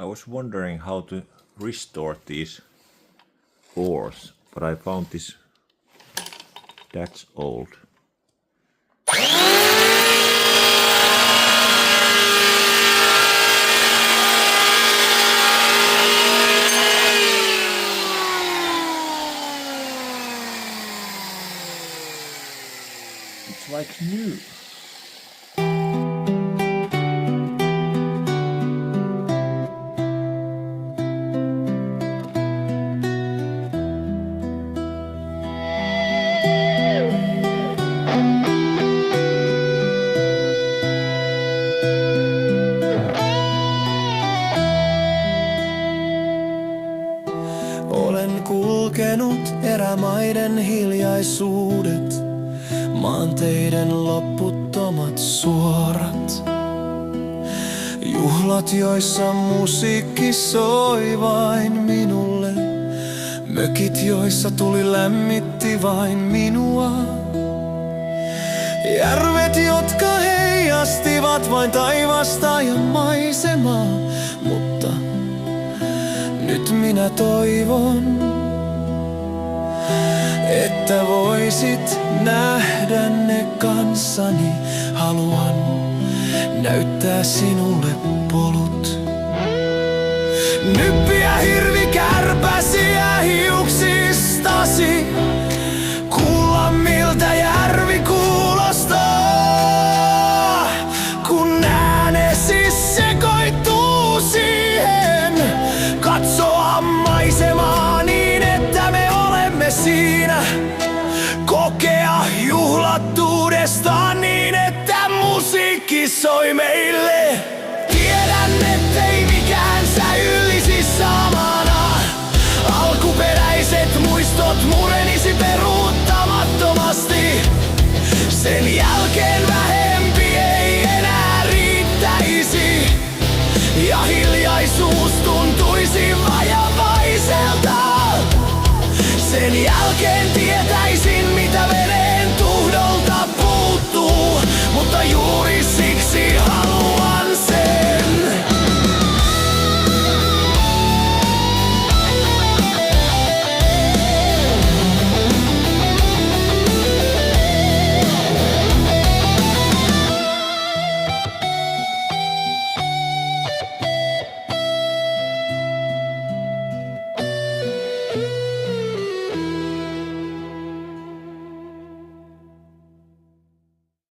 I was wondering how to restore these oars, but I found this. That's old. It's like new. Olen kulkenut erämaiden hiljaisuudet, maanteiden loputtomat suorat. Juhlat, joissa musiikki soi vain minulle, mökit, joissa tuli lämmitti vain minua. Järvet, jotka heijastivat vain taivasta ja maisemaa, mutta nyt minä toivon, että voisit nähdä ne kanssani. Haluan näyttää sinulle polut. Nyppiä hirvikärpäsiä hiuksistasi, kuulla miltä järvi kuulostaa, kun äänesi sekoittuu siihen. Katsoa maisemaa niin, että me olemme siinä. Kokea juhlattuudestaan niin, että musiikki soi meille.